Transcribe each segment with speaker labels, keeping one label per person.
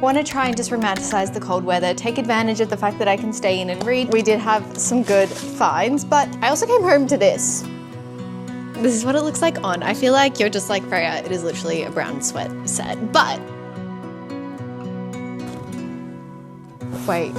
Speaker 1: want to try and just romanticize the cold weather, take advantage of the fact that I can stay in and read. We did have some good finds, but I also came home to this. This is what it looks like on. I feel like you're just like Freya. It is literally a brown sweat set, but wait.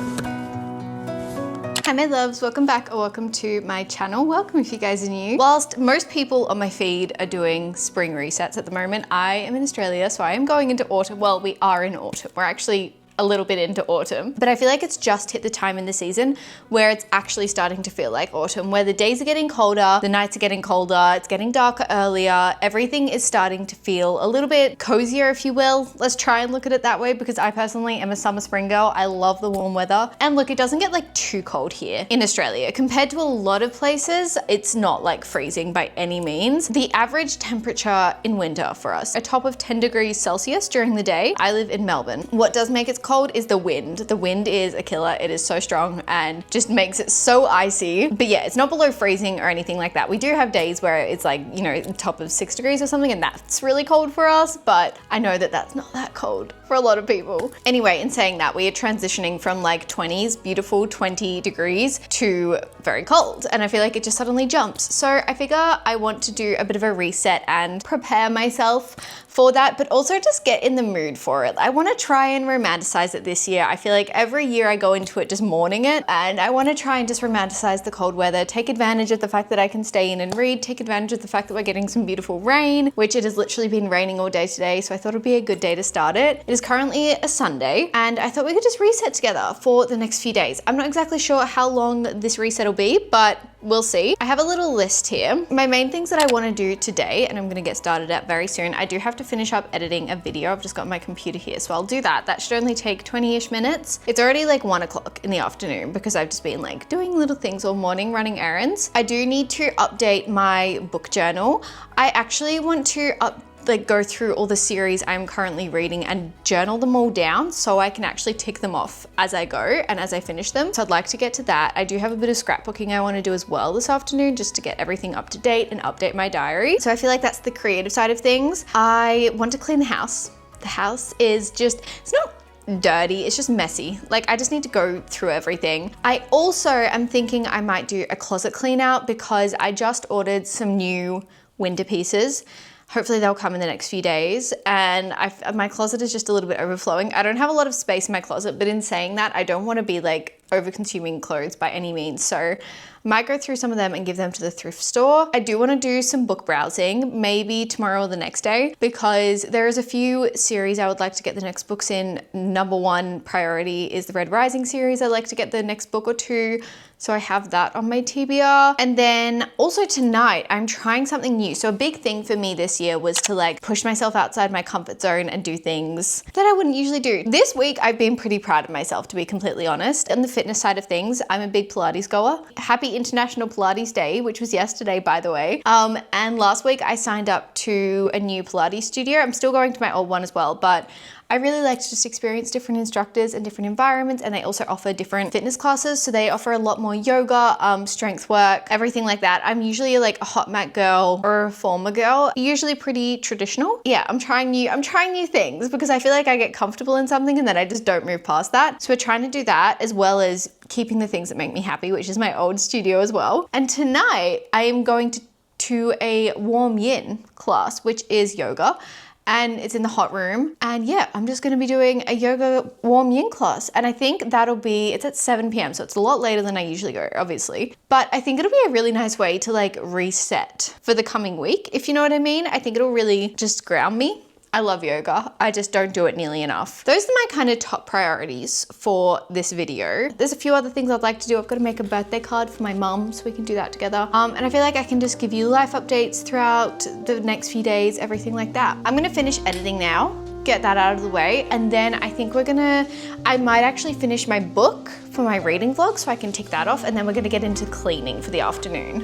Speaker 1: Hi my loves, welcome back or welcome to my channel. Welcome if you guys are new. Whilst most people on my feed are doing spring resets at the moment, I am in Australia, so I am going into autumn. Well, we are in autumn. We're actually a little bit into autumn, but I feel like it's just hit the time in the season where it's actually starting to feel like autumn, where the days are getting colder, the nights are getting colder, it's getting darker earlier, everything is starting to feel a little bit cozier, if you will. Let's try and look at it that way, because I personally am a summer spring girl. I love the warm weather. And look, it doesn't get like too cold here in Australia. Compared to a lot of places, it's not like freezing by any means. The average temperature in winter for us, a top of 10 degrees Celsius during the day. I live in Melbourne. What does make it cold is the wind. The wind is a killer. It is so strong and just makes it so icy. But yeah, it's not below freezing or anything like that. We do have days where it's like, you know, top of 6 degrees or something, and that's really cold for us, but I know that that's not that cold for a lot of people. Anyway, in saying that, we are transitioning from like 20s, beautiful 20 degrees to very cold. And I feel like it just suddenly jumps. So I figure I want to do a bit of a reset and prepare myself for that, but also just get in the mood for it. I want to try and romanticize it this year. I feel like every year I go into it just mourning it, and I want to try and just romanticize the cold weather, take advantage of the fact that I can stay in and read, take advantage of the fact that we're getting some beautiful rain, which it has literally been raining all day today, so I thought it'd be a good day to start it. It is currently a Sunday, and I thought we could just reset together for the next few days. I'm not exactly sure how long this reset will be, but we'll see. I have a little list here. My main things that I want to do today, and I'm going to get started at very soon. I do have to finish up editing a video. I've just got my computer here, so I'll do that. That should only take 20-ish minutes. It's already like 1 o'clock in the afternoon because I've just been like doing little things all morning, running errands. I do need to update my book journal. I actually want to go through all the series I'm currently reading and journal them all down so I can actually tick them off as I go and as I finish them. So I'd like to get to that. I do have a bit of scrapbooking I want to do as well this afternoon, just to get everything up to date and update my diary. So I feel like that's the creative side of things. I want to clean the house. The house is just, it's not dirty, it's just messy. Like, I just need to go through everything. I also am thinking I might do a closet clean out because I just ordered some new winter pieces. Hopefully they'll come in the next few days, and my closet is just a little bit overflowing. I don't have a lot of space in my closet, but in saying that, I don't want to be like over-consuming clothes by any means. So I might go through some of them and give them to the thrift store. I do want to do some book browsing, maybe tomorrow or the next day, because there is a few series I would like to get the next books in. Number one priority is the Red Rising series. I'd like to get the next book or two, so I have that on my TBR. And then also tonight, I'm trying something new. So a big thing for me this year was to like push myself outside my comfort zone and do things that I wouldn't usually do. This week, I've been pretty proud of myself, to be completely honest. On the fitness side of things, I'm a big Pilates goer. Happy International Pilates Day, which was yesterday, by the way. And last week I signed up to a new Pilates studio. I'm still going to my old one as well, but I really like to just experience different instructors and different environments, and they also offer different fitness classes. So they offer a lot more yoga, strength work, everything like that. I'm usually like a hot mat girl or a reformer girl, usually pretty traditional. Yeah, I'm trying new things because I feel like I get comfortable in something and then I just don't move past that. So we're trying to do that, as well as keeping the things that make me happy, which is my old studio as well. And tonight I am going to a warm yin class, which is yoga. And it's in the hot room. And yeah, I'm just gonna be doing a yoga warm yin class. And I think it's at 7 p.m. So it's a lot later than I usually go, obviously. But I think it'll be a really nice way to like reset for the coming week, if you know what I mean. I think it'll really just ground me. I love yoga. I just don't do it nearly enough. Those are my kind of top priorities for this video. There's a few other things I'd like to do. I've got to make a birthday card for my mum, so we can do that together. And I feel like I can just give you life updates throughout the next few days, everything like that. I'm gonna finish editing now, get that out of the way, and then I think I might actually finish my book for my reading vlog so I can tick that off, and then we're gonna get into cleaning for the afternoon.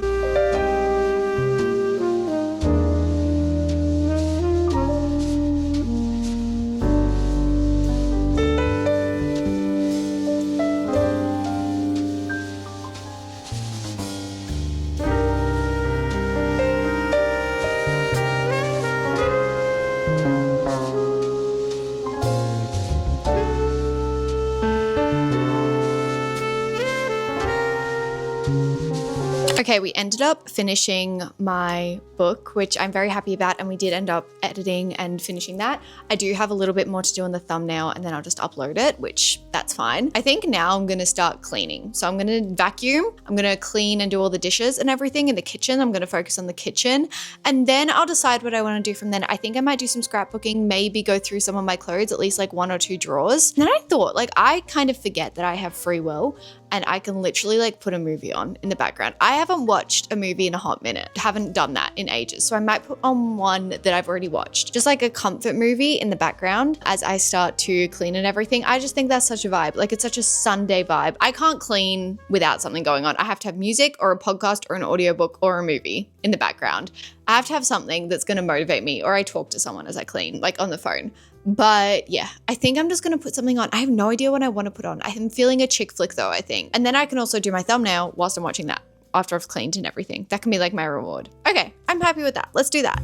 Speaker 1: Okay, we ended up finishing my book, which I'm very happy about, and we did end up editing and finishing that. I do have a little bit more to do on the thumbnail, and then I'll just upload it, which that's fine. I think now I'm gonna start cleaning. So I'm gonna vacuum, I'm gonna clean and do all the dishes and everything in the kitchen. I'm gonna focus on the kitchen, and then I'll decide what I wanna do from then. I think I might do some scrapbooking, maybe go through some of my clothes, at least like 1 or 2 drawers. And then I thought, like, I kind of forget that I have free will and I can literally like put a movie on in the background. I haven't watched a movie in a hot minute. Haven't done that in ages. So I might put on one that I've already watched, just like a comfort movie in the background as I start to clean and everything. I just think that's such a vibe. Like, it's such a Sunday vibe. I can't clean without something going on. I have to have music or a podcast or an audiobook or a movie in the background. I have to have something that's going to motivate me, or I talk to someone as I clean, like on the phone. But yeah, I think I'm just going to put something on. I have no idea what I want to put on. I'm feeling a chick flick though, I think. And then I can also do my thumbnail whilst I'm watching that after I've cleaned and everything. That can be like my reward. Okay, I'm happy with that. Let's do that.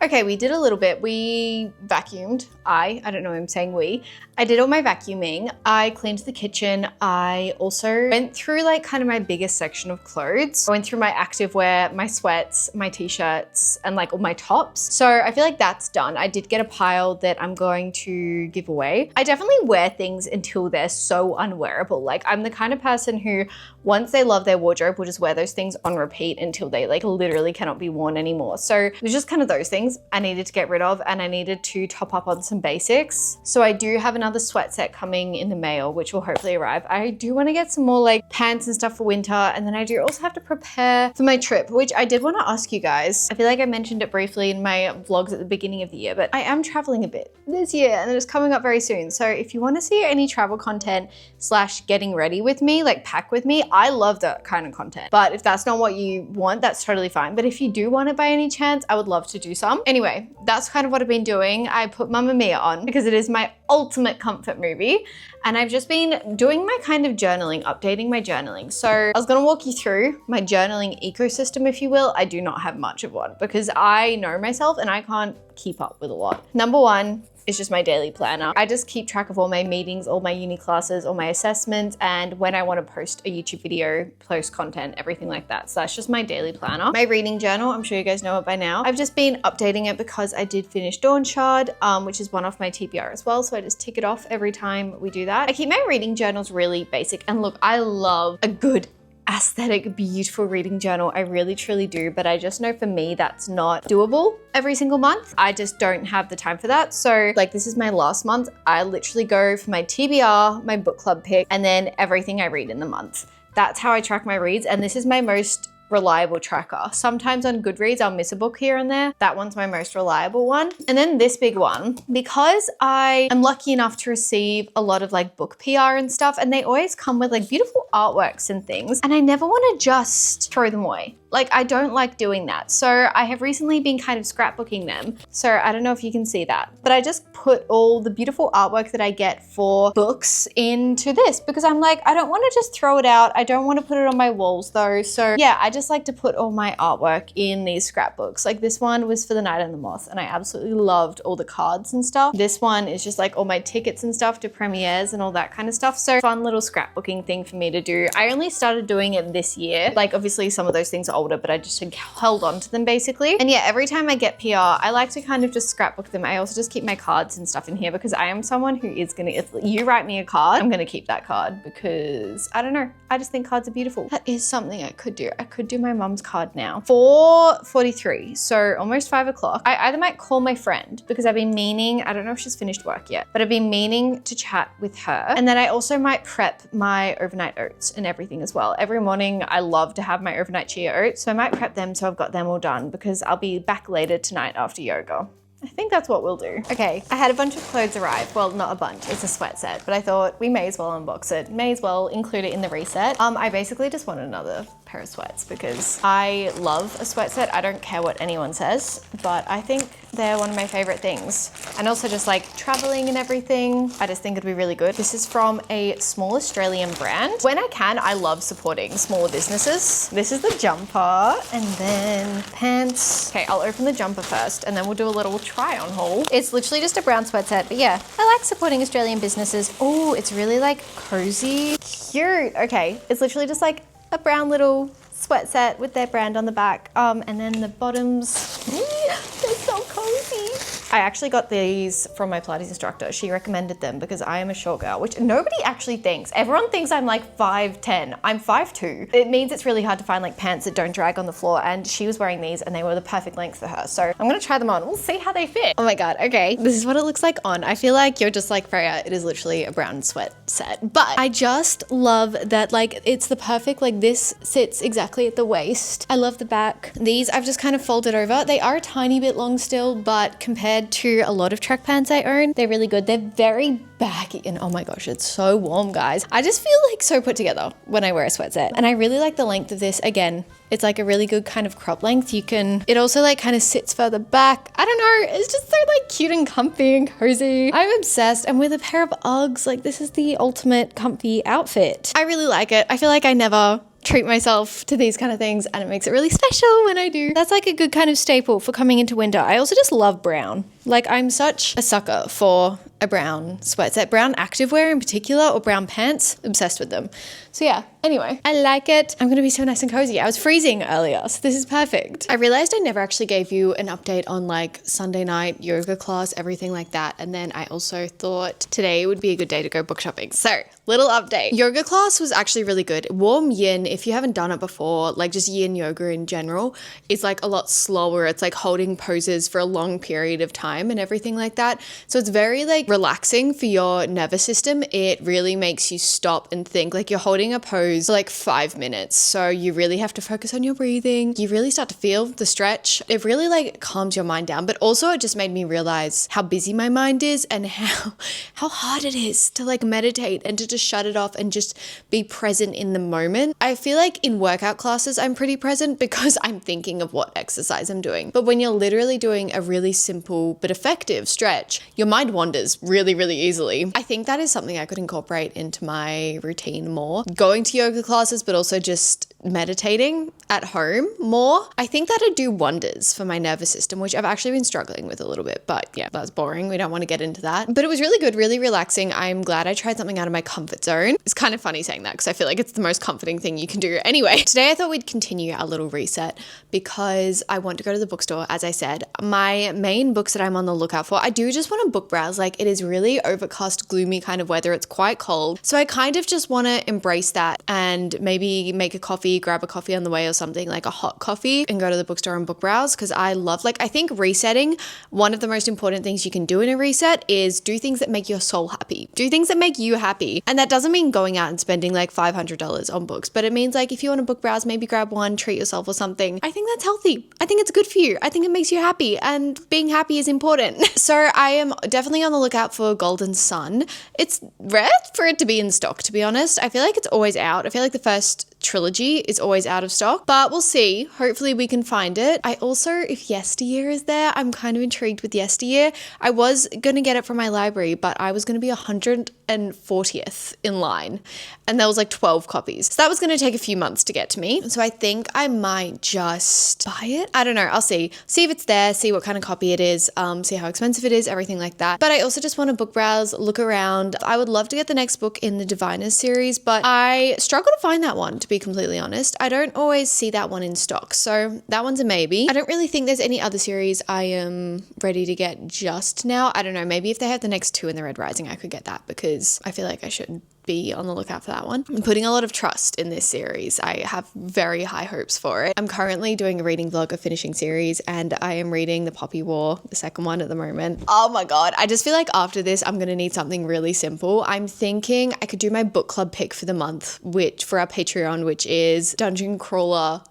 Speaker 1: Okay, we did a little bit. We vacuumed. I don't know, I'm saying we. I did all my vacuuming. I cleaned the kitchen. I also went through like kind of my biggest section of clothes. I went through my activewear, my sweats, my t-shirts, and like all my tops. So I feel like that's done. I did get a pile that I'm going to give away. I definitely wear things until they're so unwearable. Like, I'm the kind of person who, once they love their wardrobe, will just wear those things on repeat until they like literally cannot be worn anymore. So it was just kind of those things I needed to get rid of, and I needed to top up on some basics. So I do have another sweat set coming in the mail, which will hopefully arrive. I do want to get some more like pants and stuff for winter. And then I do also have to prepare for my trip, which I did want to ask you guys. I feel like I mentioned it briefly in my vlogs at the beginning of the year, but I am traveling a bit this year and it's coming up very soon. So if you want to see any travel content / getting ready with me, like pack with me, I love that kind of content. But if that's not what you want, that's totally fine. But if you do want it by any chance, I would love to do some. Anyway, that's kind of what I've been doing. I put Mamma Mia on because it is my ultimate comfort movie. And I've just been doing my kind of journaling, updating my journaling. So I was gonna walk you through my journaling ecosystem, if you will. I do not have much of one because I know myself and I can't keep up with a lot. Number one is just my daily planner. I just keep track of all my meetings, all my uni classes, all my assessments, and when I want to post a YouTube video, post content, everything like that. So that's just my daily planner. My reading journal, I'm sure you guys know it by now. I've just been updating it because I did finish Dawn Shard, which is one off my TBR as well. So I just tick it off every time we do that. I keep my reading journals really basic. And look, I love a good aesthetic, beautiful reading journal. I really, truly do. But I just know for me, that's not doable every single month. I just don't have the time for that. So like, this is my last month. I literally go for my TBR, my book club pick, and then everything I read in the month. That's how I track my reads. And this is my most reliable tracker. Sometimes on Goodreads, I'll miss a book here and there. That one's my most reliable one. And then this big one, because I am lucky enough to receive a lot of like book PR and stuff, and they always come with like beautiful artworks and things, and I never want to just throw them away. Like, I don't like doing that. So I have recently been kind of scrapbooking them. So I don't know if you can see that, but I just put all the beautiful artwork that I get for books into this because I'm like, I don't want to just throw it out. I don't want to put it on my walls though. So yeah, I just like to put all my artwork in these scrapbooks. Like, this one was for The Night and the Moth, and I absolutely loved all the cards and stuff. This one is just like all my tickets and stuff to premieres and all that kind of stuff. So fun little scrapbooking thing for me to do. I only started doing it this year. Like, obviously some of those things are older, but I just held on to them basically. And yeah, every time I get PR, I like to kind of just scrapbook them. I also just keep my cards and stuff in here because I am someone who is gonna, if you write me a card, I'm gonna keep that card because I don't know, I just think cards are beautiful. That is something I could do. I could do my mum's card now. 4:43, so almost 5 o'clock. I either might call my friend because I've been meaning, I don't know if she's finished work yet, but I've been meaning to chat with her. And then I also might prep my overnight oats and everything as well. Every morning I love to have my overnight chia oats, so I might prep them so I've got them all done because I'll be back later tonight after yoga. I think that's what we'll do. Okay, I had a bunch of clothes arrive. Well, not a bunch, it's a sweat set, but I thought we may as well unbox it. May as well include it in the reset. I basically just want another pair of sweats because I love a sweat set. I don't care what anyone says, but I think they're one of my favorite things. And also just like traveling and everything, I just think it'd be really good. This is from a small Australian brand. When I can, I love supporting smaller businesses. This is the jumper and then pants. Okay, I'll open the jumper first and then we'll do a little try on haul. It's literally just a brown sweat set, but yeah, I like supporting Australian businesses. Oh, it's really like cozy. Cute. Okay, it's literally just like a brown little sweat set with their brand on the back. And then the bottoms, they're so cozy. I actually got these from my Pilates instructor. She recommended them because I am a short girl, which nobody actually thinks. Everyone thinks I'm like 5'10". I'm 5'2". It means it's really hard to find like pants that don't drag on the floor, and she was wearing these and they were the perfect length for her. So I'm gonna try them on. We'll see how they fit. Oh my God, okay. This is what it looks like on. I feel like you're just like Freya. It is literally a brown sweat set. But I just love that like it's the perfect, like this sits exactly at the waist. I love the back. These I've just kind of folded over. They are a tiny bit long still, but compared to a lot of track pants I own, they're really good. They're very baggy and oh my gosh, it's so warm, guys. I just feel like so put together when I wear a sweat set. And I really like the length of this. Again, it's like a really good kind of crop length. It also like kind of sits further back. I don't know, it's just so like cute and comfy and cozy. I'm obsessed. And with a pair of Uggs, like this is the ultimate comfy outfit. I really like it. I feel like I never treat myself to these kind of things and it makes it really special when I do. That's like a good kind of staple for coming into winter. I also just love brown. Like I'm such a sucker for a brown sweat set, brown activewear in particular, or brown pants, obsessed with them. So yeah, anyway, I like it. I'm gonna be so nice and cozy. I was freezing earlier, so this is perfect. I realized I never actually gave you an update on like Sunday night yoga class, everything like that. And then I also thought today would be a good day to go book shopping. So little update. Yoga class was actually really good. Warm yin, if you haven't done it before, like just yin yoga in general, is like a lot slower. It's like holding poses for a long period of time and everything like that. So it's very like relaxing for your nervous system. It really makes you stop and think. Like you're holding a pose for like 5 minutes. So you really have to focus on your breathing. You really start to feel the stretch. It really like calms your mind down. But also it just made me realize how busy my mind is and how hard it is to like meditate and to just shut it off and just be present in the moment. I feel like in workout classes, I'm pretty present because I'm thinking of what exercise I'm doing. But when you're literally doing a really simple but effective stretch, your mind wanders really, really easily. I think that is something I could incorporate into my routine more. Going to yoga classes, but also just meditating at home more. I think that'd do wonders for my nervous system, which I've actually been struggling with a little bit, but yeah, that's boring. We don't want to get into that. But it was really good, really relaxing. I'm glad I tried something out of my comfort zone. It's kind of funny saying that because I feel like it's the most comforting thing you can do. Anyway, today I thought we'd continue our little reset because I want to go to the bookstore. As I said, my main books that I'm on the lookout for, I do just want to book browse. Like it is really overcast, gloomy kind of weather. It's quite cold. So I kind of just want to embrace that and maybe make a coffee, grab a coffee on the way or something, like a hot coffee, and go to the bookstore and book browse. Because I love, like, I think resetting, one of the most important things you can do in a reset is do things that make your soul happy. Do things that make you happy. And that doesn't mean going out and spending like $500 on books, but it means like if you want to book browse, maybe grab one, treat yourself or something. I think that's healthy. I think it's good for you. I think it makes you happy, and being happy is important. So I am definitely on the lookout for Golden Sun. It's rare for it to be in stock, to be honest. I feel like it's always out. I feel like the first trilogy is always out of stock, but we'll see. Hopefully we can find it. I also, if Yesteryear is there, I'm kind of intrigued with Yesteryear. I was going to get it from my library, but I was going to be 140th in line, and there was like 12 copies. So that was going to take a few months to get to me. So I think I might just buy it. I don't know. I'll see if it's there, see what kind of copy it is, see how expensive it is, everything like that. But I also just want to book browse, look around. I would love to get the next book in the Diviners series, but I struggle to find that one, to be completely honest. I don't always see that one in stock, so that one's a maybe. I don't really think there's any other series I am ready to get just now. I don't know, maybe if they have the next two in the Red Rising, I could get that because I feel like I should be on the lookout for that one. I'm putting a lot of trust in this series. I have very high hopes for it. I'm currently doing a reading vlog of finishing series, and I am reading The Poppy War, the second one at the moment. Oh my god, I just feel like after this I'm gonna need something really simple. I'm thinking I could do my book club pick for the month, which for our Patreon, which is Dungeon Crawler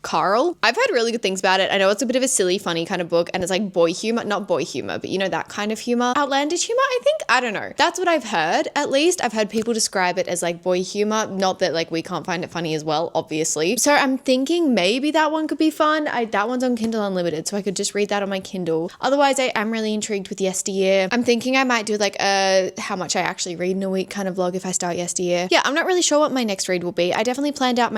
Speaker 1: Carl. I've heard really good things about it. I know it's a bit of a silly, funny kind of book, and it's like boy humor, not boy humor, but you know, that kind of humor. Outlandish humor, I think. I don't know. That's what I've heard, at least. I've heard people describe it as like boy humor. Not that like we can't find it funny as well, obviously. So I'm thinking maybe that one could be fun. That one's on Kindle Unlimited, so I could just read that on my Kindle. Otherwise, I am really intrigued with Yesteryear. I'm thinking I might do like a how much I actually read in a week kind of vlog if I start Yesteryear. Yeah, I'm not really sure what my next read will be. I definitely planned out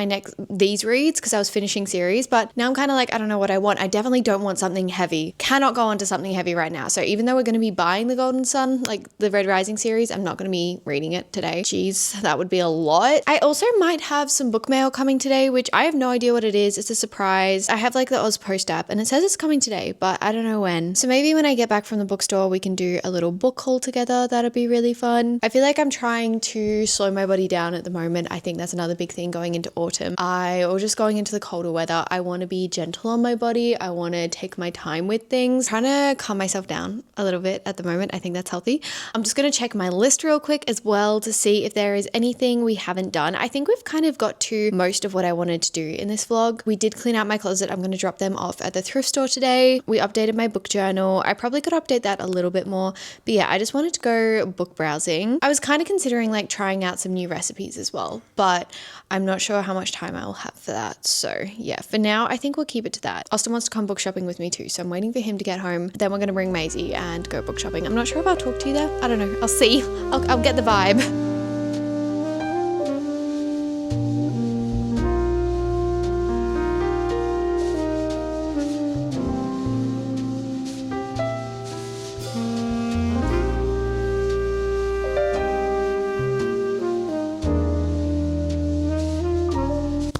Speaker 1: these reads because I was finishing series, but now I'm kind of like, I don't know what I want. I definitely don't want something heavy. Cannot go on to something heavy right now. So even though we're going to be buying the Golden Sun, like the Red Rising series, I'm not going to be reading it today. Jeez, that would be a lot. I also might have some book mail coming today, which I have no idea what it is. It's a surprise. I have like the Oz Post app and it says it's coming today, but I don't know when. So maybe when I get back from the bookstore, we can do a little book haul together. That'd be really fun. I feel like I'm trying to slow my body down at the moment. I think that's another big thing going into autumn. Or just going into the colder weather. I want to be gentle on my body. I want to take my time with things. Trying to calm myself down a little bit at the moment. I think that's healthy. I'm just going to check my list real quick as well to see if there is anything we haven't done. I think we've kind of got to most of what I wanted to do in this vlog. We did clean out my closet. I'm going to drop them off at the thrift store today. We updated my book journal. I probably could update that a little bit more. But yeah, I just wanted to go book browsing. I was kind of considering like trying out some new recipes as well, but I'm not sure how much time I'll have for that. So yeah, for now, I think we'll keep it to that. Austin wants to come book shopping with me too, so I'm waiting for him to get home. Then we're going to bring Maisie and go book shopping. I'm not sure if I'll talk to you there. I don't know. I'll see. I'll get the vibe.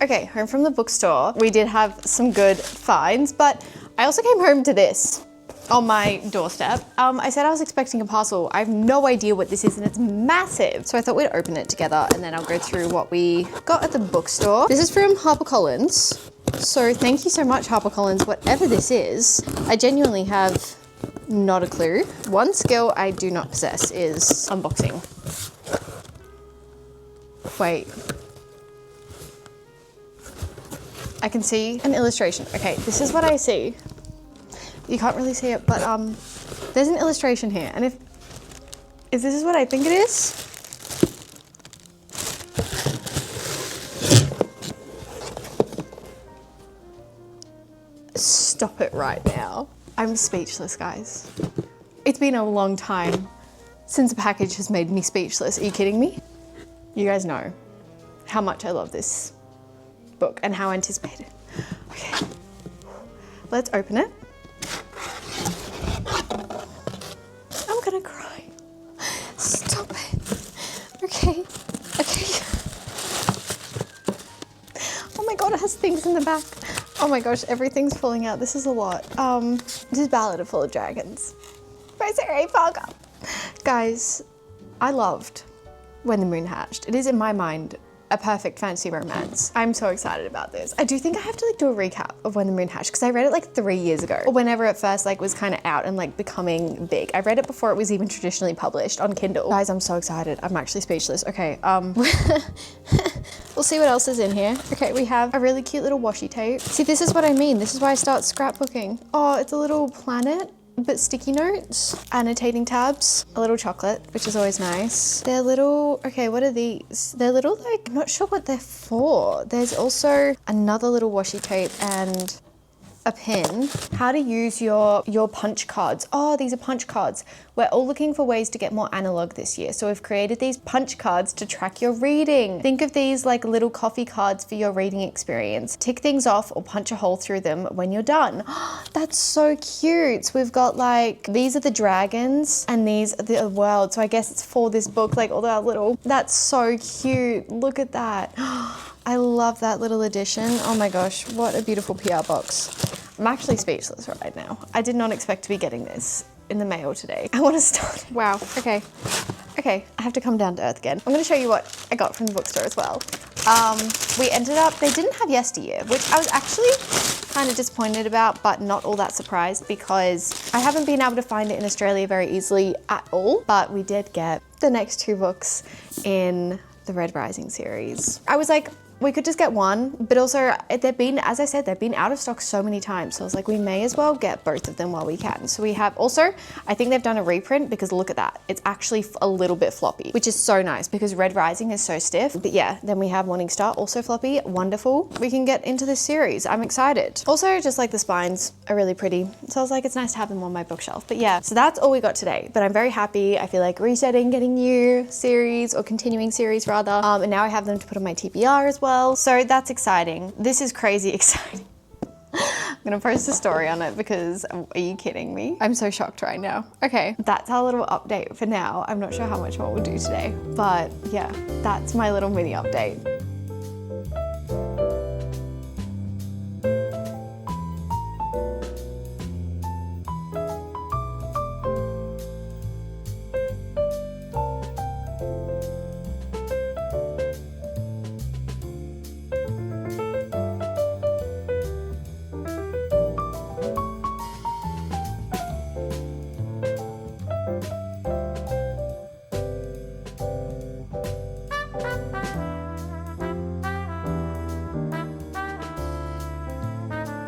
Speaker 1: Okay, home from the bookstore. We did have some good finds, but I also came home to this on my doorstep. I said I was expecting a parcel. I have no idea what this is and it's massive. So I thought we'd open it together and then I'll go through what we got at the bookstore. This is from HarperCollins. So thank you so much, HarperCollins, whatever this is. I genuinely have not a clue. One skill I do not possess is unboxing. Wait. I can see an illustration. Okay, this is what I see. You can't really see it, but there's an illustration here. And if this is what I think it is, stop it right now. I'm speechless, guys. It's been a long time since a package has made me speechless. Are you kidding me? You guys know how much I love this book and how anticipated. Okay, let's open it. I'm gonna cry. Stop it. Okay. Oh my god, it has things in the back. Oh my gosh, everything's falling out. This is a lot. This is Ballad of Full of Dragons by Sarah A. Parker. Guys, I loved When the Moon Hatched. It is in my mind a perfect fantasy romance. I'm so excited about this. I do think I have to like do a recap of When the Moon Hatched because I read it like 3 years ago, or whenever it first like was kind of out and like becoming big. I read it before it was even traditionally published on Kindle. Guys, I'm so excited. I'm actually speechless. Okay, we'll see what else is in here. Okay, we have a really cute little washi tape. See, this is what I mean. This is why I start scrapbooking. Oh, it's a little planet, but sticky notes, annotating tabs, a little chocolate, which is always nice. They're little, okay, what are these? They're little, like, I'm not sure what they're for. There's also another little washi tape and a pin. How to use your punch cards. Oh, these are punch cards. We're all looking for ways to get more analog this year. So we've created these punch cards to track your reading. Think of these like little coffee cards for your reading experience. Tick things off or punch a hole through them when you're done. That's so cute. So we've got like, these are the dragons and these are the world. So I guess it's for this book, like all that little, that's so cute. Look at that. I love that little addition. Oh my gosh, what a beautiful PR box. I'm actually speechless right now. I did not expect to be getting this in the mail today. I want to start. Wow, okay. Okay, I have to come down to earth again. I'm gonna show you what I got from the bookstore as well. We ended up, they didn't have Yesteryear, which I was actually kind of disappointed about, but not all that surprised because I haven't been able to find it in Australia very easily at all, but we did get the next 2 books in the Red Rising series. I was like, we could just get one, but also they've been, as I said, they've been out of stock so many times. So I was like, we may as well get both of them while we can. So we have also, I think they've done a reprint because look at that. It's actually a little bit floppy, which is so nice because Red Rising is so stiff. But yeah, then we have Morningstar, also floppy, wonderful. We can get into this series. I'm excited. Also, just like the spines are really pretty. So I was like, it's nice to have them on my bookshelf. But yeah, so that's all we got today. But I'm very happy. I feel like resetting, getting new series or continuing series rather. And now I have them to put on my TBR as well. So that's exciting. This is crazy exciting. I'm gonna post a story on it because are you kidding me? I'm so shocked right now. Okay, that's our little update for now. I'm not sure how much more we'll do today, but yeah, that's my little mini update.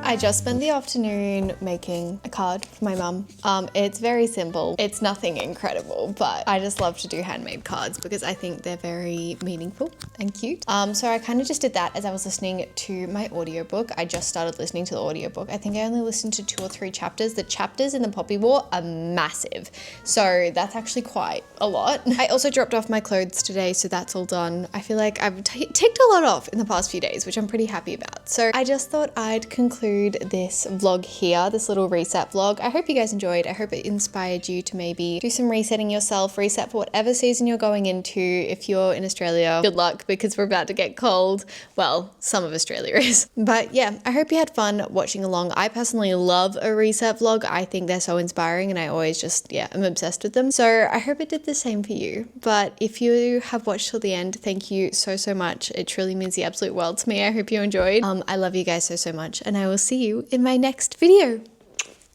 Speaker 1: I just spent the afternoon making a card for my mum. It's very simple. It's nothing incredible, but I just love to do handmade cards because I think they're very meaningful and cute. So I kind of just did that as I was listening to my audiobook. I just started listening to the audiobook. I think I only listened to 2 or 3 chapters. The chapters in the Poppy War are massive. So that's actually quite a lot. I also dropped off my clothes today, so that's all done. I feel like I've ticked a lot off in the past few days, which I'm pretty happy about. So I just thought I'd conclude this vlog here, this little reset vlog. I hope you guys enjoyed. I hope it inspired you to maybe do some resetting yourself, reset for whatever season you're going into. If you're in Australia, good luck because we're about to get cold. Well, some of Australia is. But yeah, I hope you had fun watching along. I personally love a reset vlog. I think they're so inspiring and I always just, yeah, I'm obsessed with them. So I hope it did the same for you. But if you have watched till the end, thank you so, so much. It truly means the absolute world to me. I hope you enjoyed. I love you guys so, so much and I will see you in my next video.